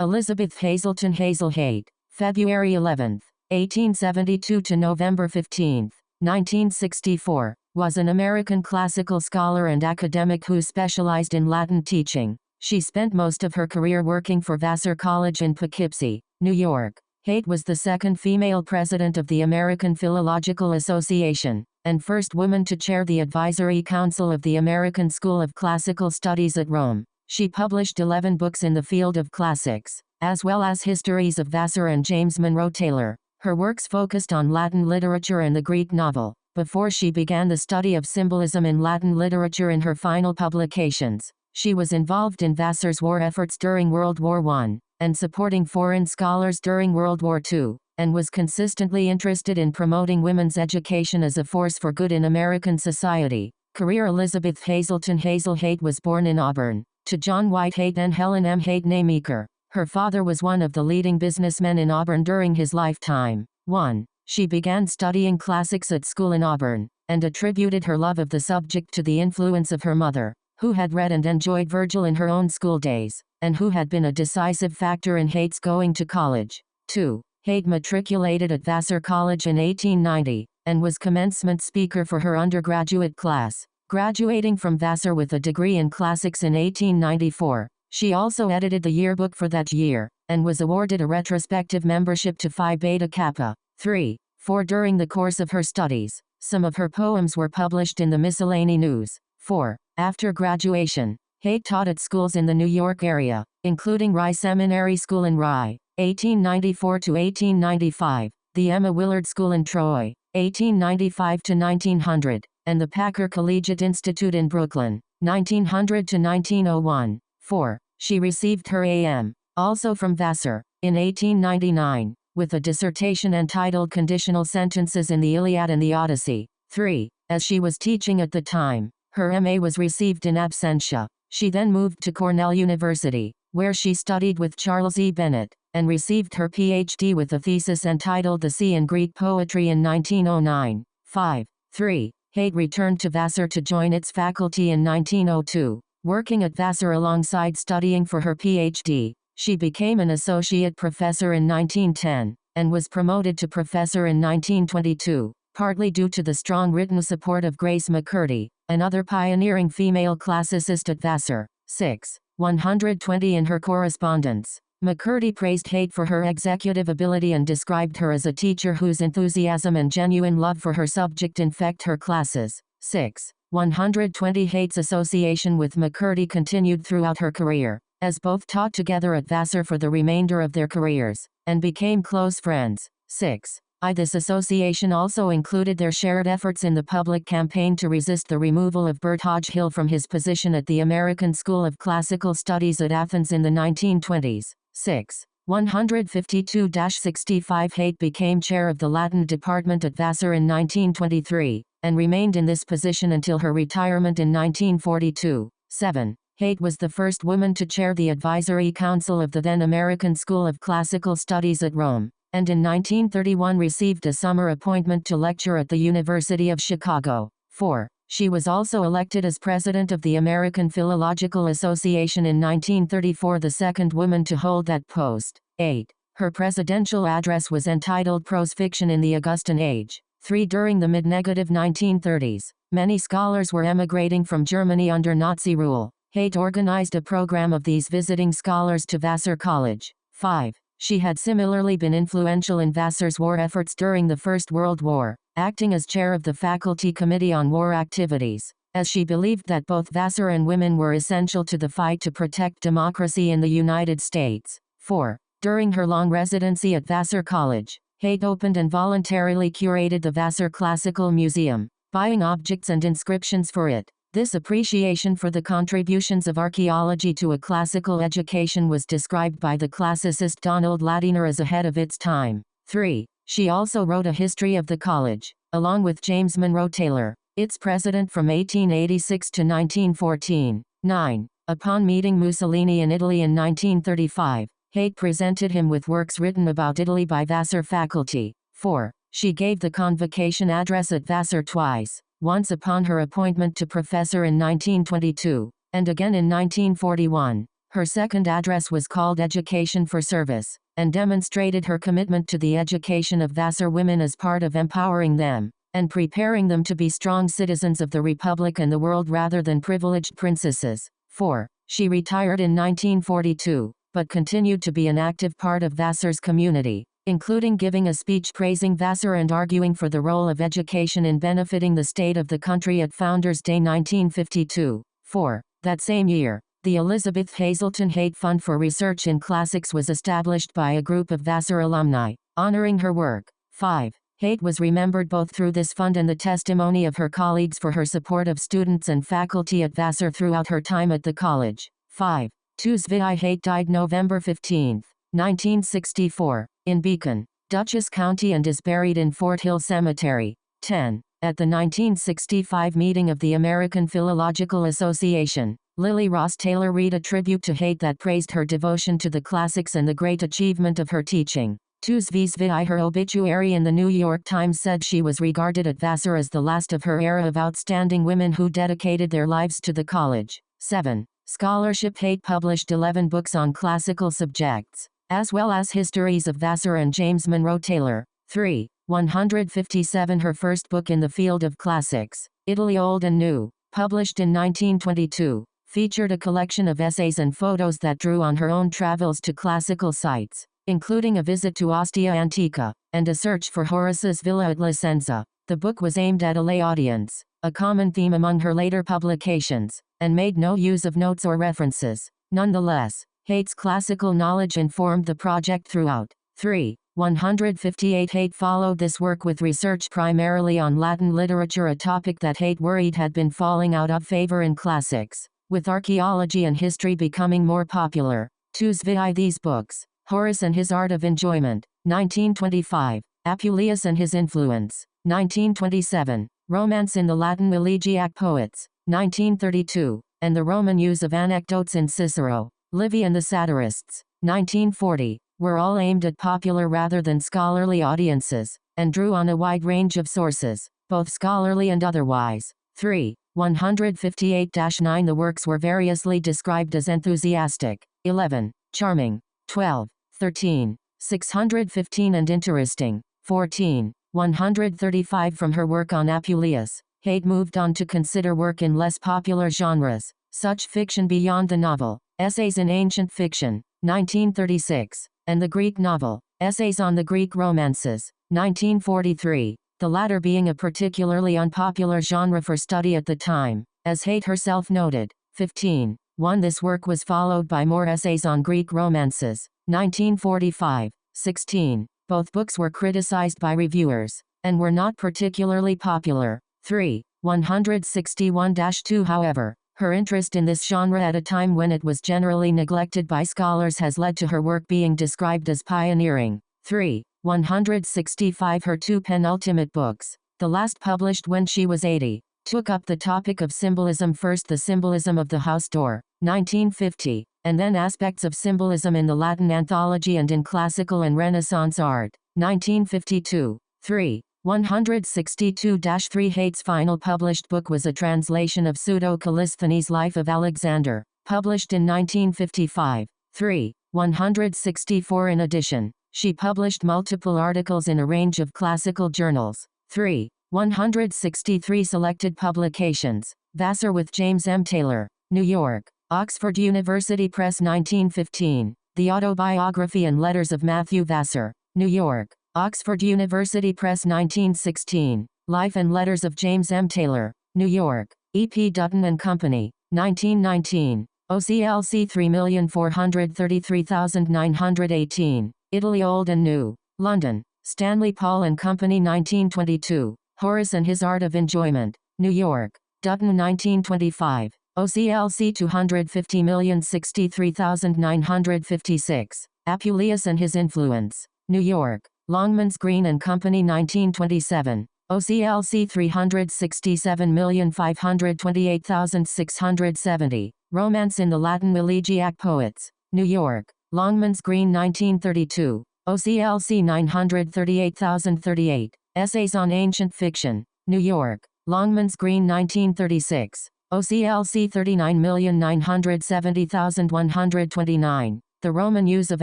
Elizabeth Hazelton Haight, February 11, 1872 to November 15, 1964, was an American classical scholar and academic who specialized in Latin teaching. She spent most of her career working for Vassar College in Poughkeepsie, New York. Haight was the second female president of the American Philological Association, and first woman to chair the Advisory Council of the American School of Classical Studies at Rome. She published 11 books in the field of classics, as well as histories of Vassar and James Monroe Taylor. Her works focused on Latin literature and the Greek novel, before she began the study of symbolism in Latin literature in her final publications. She was involved in Vassar's war efforts during World War I, and supporting foreign scholars during World War II, and was consistently interested in promoting women's education as a force for good in American society. Career Elizabeth Hazelton Haight was born in Auburn, to John White Haight and Helen M. Haight Namaker. Her father was one of the leading businessmen in Auburn during his lifetime. 1. She began studying classics at school in Auburn, and attributed her love of the subject to the influence of her mother, who had read and enjoyed Virgil in her own school days, and who had been a decisive factor in Haight's going to college. 2. Haight matriculated at Vassar College in 1890, and was commencement speaker for her undergraduate class, graduating from Vassar with a degree in classics in 1894. She also edited the yearbook for that year, and was awarded a retrospective membership to Phi Beta Kappa. 3. 4. During the course of her studies, some of her poems were published in the Miscellany News. 4. After graduation, Haight taught at schools in the New York area, including Rye Seminary School in Rye, 1894 to 1895, the Emma Willard School in Troy, 1895 to 1900, and the Packer Collegiate Institute in Brooklyn, 1900 to 1901. 4. She received her A.M., also from Vassar, in 1899, with a dissertation entitled Conditional Sentences in the Iliad and the Odyssey. 3. As she was teaching at the time, her M.A. was received in absentia. She then moved to Cornell University, where she studied with Charles E. Bennett, and received her Ph.D. with a thesis entitled The Sea in Greek Poetry in 1909. 5. 3. Haight returned to Vassar to join its faculty in 1902. Working at Vassar alongside studying for her Ph.D., she became an associate professor in 1910, and was promoted to professor in 1922, partly due to the strong written support of Grace McCurdy, another pioneering female classicist at Vassar. 6. 120 in her correspondence, McCurdy praised Haight for her executive ability and described her as a teacher whose enthusiasm and genuine love for her subject infect her classes. 6. 120 Haight's association with McCurdy continued throughout her career, as both taught together at Vassar for the remainder of their careers, and became close friends. 6. This association also included their shared efforts in the public campaign to resist the removal of Bert Hodge-Hill from his position at the American School of Classical Studies at Athens in the 1920s. 6. 152-65 Haight became chair of the Latin department at Vassar in 1923, and remained in this position until her retirement in 1942. 7. Haight was the first woman to chair the Advisory Council of the then American School of Classical Studies at Rome, and in 1931 received a summer appointment to lecture at the University of Chicago. 4. She was also elected as president of the American Philological Association in 1934, the second woman to hold that post. 8. Her presidential address was entitled Prose Fiction in the Augustan Age. 3. During the mid-negative 1930s, many scholars were emigrating from Germany under Nazi rule. Haight organized a program of these visiting scholars to Vassar College. 5. She had similarly been influential in Vassar's war efforts during the First World War, acting as chair of the Faculty Committee on War Activities, as she believed that both Vassar and women were essential to the fight to protect democracy in the United States. 4. During her long residency at Vassar College, Haight opened and voluntarily curated the Vassar Classical Museum, buying objects and inscriptions for it. This appreciation for the contributions of archaeology to a classical education was described by the classicist Donald Ladiner as ahead of its time. 3. She also wrote a history of the college, along with James Monroe Taylor, its president from 1886 to 1914. 9. Upon meeting Mussolini in Italy in 1935, Haight presented him with works written about Italy by Vassar faculty. 4. She gave the convocation address at Vassar twice, once upon her appointment to professor in 1922, and again in 1941. Her second address was called Education for Service, and demonstrated her commitment to the education of Vassar women as part of empowering them, and preparing them to be strong citizens of the Republic and the world rather than privileged princesses. 4. She retired in 1942, but continued to be an active part of Vassar's community, including giving a speech praising Vassar and arguing for the role of education in benefiting the state of the country at Founders' Day 1952. 4. That same year, the Elizabeth Hazelton Haight Fund for Research in Classics was established by a group of Vassar alumni, honoring her work. 5. Haight was remembered both through this fund and the testimony of her colleagues for her support of students and faculty at Vassar throughout her time at the college. 5. Tusvii Haight died November 15, 1964, in Beacon, Dutchess County and is buried in Fort Hill Cemetery. 10. At the 1965 meeting of the American Philological Association, Lily Ross Taylor read a tribute to Haight that praised her devotion to the classics and the great achievement of her teaching. Tusvii her obituary in the New York Times said she was regarded at Vassar as the last of her era of outstanding women who dedicated their lives to the college. 7. Scholarship Haight published 11 books on classical subjects, as well as histories of Vassar and James Monroe Taylor. 3. 157 Her first book in the field of classics, Italy Old and New, published in 1922, featured a collection of essays and photos that drew on her own travels to classical sites, including a visit to Ostia Antica, and a search for Horace's villa at Licenza. The book was aimed at a lay audience, a common theme among her later publications, and made no use of notes or references. Nonetheless, Haight's classical knowledge informed the project throughout. 3. 158 Haight followed this work with research primarily on Latin literature, a topic that Haight worried had been falling out of favor in classics, with archaeology and history becoming more popular. Tusvii these books: Horace and His Art of Enjoyment, 1925, Apuleius and His Influence, 1927, Romance in the Latin Elegiac Poets, 1932, and the Roman Use of Anecdotes in Cicero, Livy and the Satirists, 1940, were all aimed at popular rather than scholarly audiences, and drew on a wide range of sources, both scholarly and otherwise. 3. 158-9 The works were variously described as enthusiastic, 11, charming, 12, 13, 615 and interesting, 14, 135 From her work on Apuleius, Haight moved on to consider work in less popular genres, such fiction beyond the novel, Essays in Ancient Fiction, 1936, and the Greek novel, Essays on the Greek Romances, 1943, the latter being a particularly unpopular genre for study at the time, as Haight herself noted. 15. 1. This work was followed by more essays on Greek romances, 1945. 16. Both books were criticized by reviewers, and were not particularly popular. 3. 161-2 However, her interest in this genre at a time when it was generally neglected by scholars has led to her work being described as pioneering. 3. 165 Her two penultimate books, the last published when she was 80, took up the topic of symbolism, first the symbolism of the house door, 1950, and then aspects of symbolism in the Latin anthology and in classical and Renaissance art, 1952. 3. 162-3 Haight's final published book was a translation of Pseudo-Callisthenes' Life of Alexander, published in 1955. 3. 164 In addition, she published multiple articles in a range of classical journals. 3. 163 Selected publications. Vassar with James M. Taylor, New York, Oxford University Press 1915. The Autobiography and Letters of Matthew Vassar, New York, Oxford University Press 1916. Life and Letters of James M. Taylor, New York, E. P. Dutton and Company, 1919. OCLC 3,433,918. Italy Old and New, London, Stanley Paul and Company 1922. Horace and His Art of Enjoyment, New York, Dutton 1925. OCLC 250,063,956. Apuleius and His Influence, New York, Longmans Green and Company 1927. OCLC 367,528,670. Romance in the Latin Elegiac Poets, New York, Longmans Green 1932. OCLC 938,038. Essays on Ancient Fiction, New York, Longmans Green 1936. OCLC 39,970,129. The Roman Use of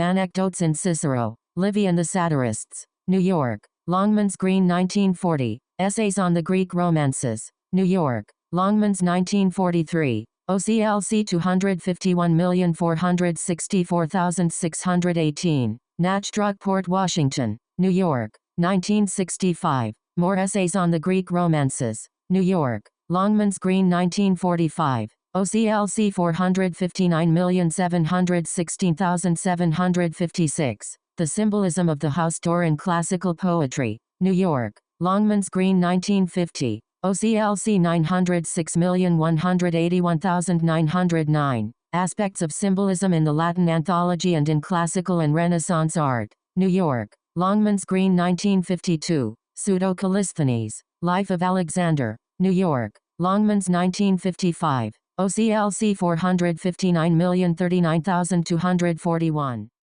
Anecdotes in Cicero, Livy and the Satirists. New York. Longmans Green 1940. Essays on the Greek Romances. New York. Longmans 1943. OCLC 251,464,618. Natchdruckport, Washington. New York. 1965. More Essays on the Greek Romances. New York. Longmans Green 1945. OCLC 459,716,756. The Symbolism of the House Door in Classical Poetry. New York. Longmans Green 1950. OCLC 906,181,909. Aspects of Symbolism in the Latin Anthology and in Classical and Renaissance Art. New York. Longmans Green 1952. Pseudo-Callisthenes. Life of Alexander. New York. Longmans 1955. OCLC 459,039,241.